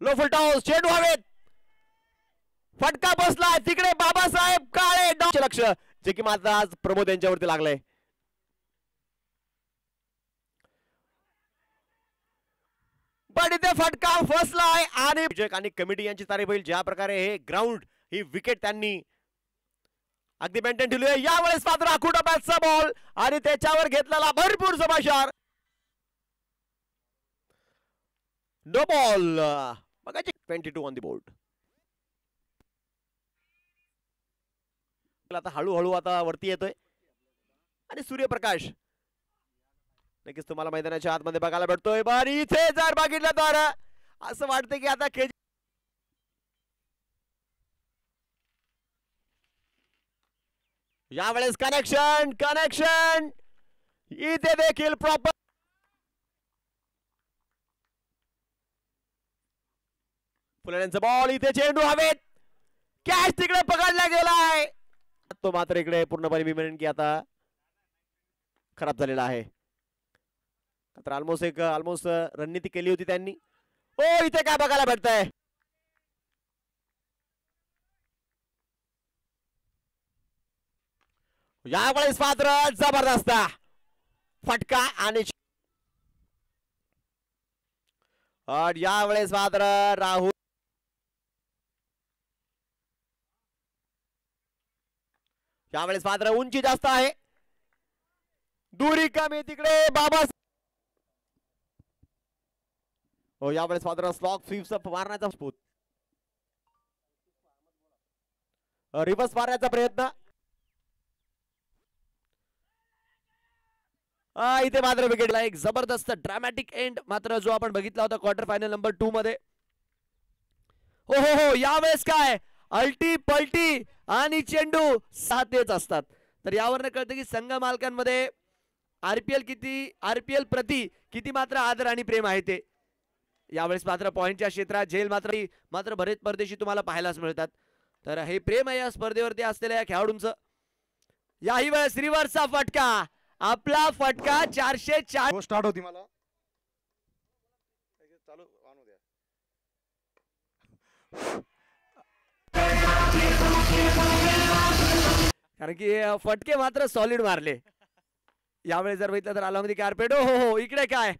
Low फुल toss, चेंडू हवेत, फटका बसलाय तिकडे बाबासाहेब काळे लक्ष जे की मात्र आज प्रमोद यांच्यावरती लागलंय. पण इथे फटका फसलाय आणि कमिटी यांची तारीफ होईल ज्या प्रकारे हे ग्राउंड ही विकेट त्यांनी अगदी मेंटेन ठेवली आहे. यावेळेस मात्र आखुडा बॅटचा बॉल आणि त्याच्यावर घेतलेला भरपूर समाचार. नो बॉल बघायचे 22 ऑन द बोर्ड. आता हळूहळू आता वरती येतोय आणि सूर्यप्रकाश नक्कीच तुम्हाला मैदानाच्या आतमध्ये बघायला भेटतोय. पण इथे जर बघितलं तर असं वाटतं की आता यावेळेस कनेक्शन इथे देखील प्रॉपर फुलांचा बॉल, इथे चेंडू हवेत, कॅच तिकडे पकडला गेलाय. तो मात्र इकडे पूर्णपणे मी म्हणेन की आता खराब झालेला आहे. तर ऑलमोस्ट रणनीती केली होती त्यांनी. ओ इथे काय बघायला भेटतंय, यावेळेस मात्र जबरदस्त फटका आणि यावेळेस मात्र राहुल यावेळेस मात्र उंची जास्त आहे, दुरी कमी तिकडे बाबा. हो यावेळेस मात्र स्लॉग स्वीप मारण्याचा स्फूत रिव्हर्स मारण्याचा प्रयत्न. इथे मात्र विकेटला एक जबरदस्त ड्रामॅटिक एंड मात्र जो आपण बघितला होता क्वार्टर फायनल नंबर 2 मध्ये. हो यावेळेस काय अल्टी पलटी आणि चेंडू साथेच असतात. तर यावरनं कळतं की संघ मालकांमध्ये आरपीएल प्रति किती मात्र आदर आणि प्रेम आहे ते. यावेळेस मात्र पॉइंटच्या क्षेत्रात झेल मात्र बरेच परदेशी तुम्हाला पाहायलाच मिळतात. तर हे प्रेम आहे या स्पर्धेवरती असलेल्या या खेळाडूंचं. याही वेळेस रिव्हर्सचा फटका, आपला फटका 404 स्टार्ट होती मला चालू ऑन होत्या. कारण की फटके मात्र सॉलिड मारले. यावेळेस जर बघितलं तर आलामध्ये कार्पेट. हो इकडे काय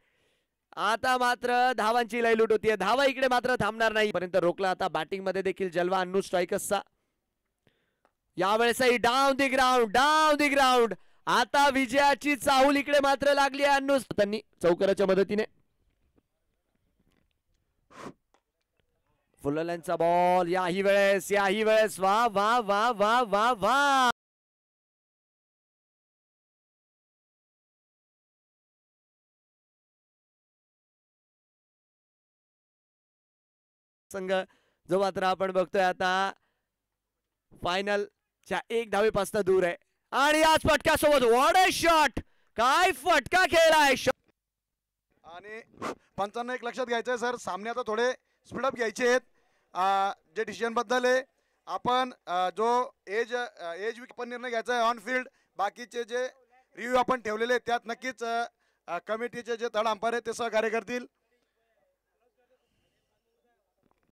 आता मात्र धावांची लयलूट होतीये. धावा इकडे मात्र थांबणार नाही पर्यंत रोखला. आता बॅटिंग मध्ये देखील जलवा अन्नू स्ट्रायकर्सचा. यावेळेसही डाऊन दी ग्राउंड. आता विजयाची चाहूल इकडे मात्र लागली आहे अन्नू त्यांनी चौकराच्या मदतीने. फुलल्यांचा बॉल याही वेळेस वा संघ जो मात्र आपण बघतोय आता फायनलच्या 1 धावेपासून दूर आहे. आणि आज फटक्यासोबत व्हॉट अ शॉट, काय फटका खेळलाय. आणि 55 एक लक्षात घ्यायचंय सर, सामने आता थोडे स्पीडअप घ्यायचे आहेत. जे डिसिजन बद्दल आहे आपण जो एज पण निर्णय घ्यायचा आहे ऑन फील्ड. बाकीचे जे रिव्ह्यू आपण ठेवलेले त्यात नक्कीच कमिटीचे जे थर्ड अंपायर आहेत ते सहकार्य करतील.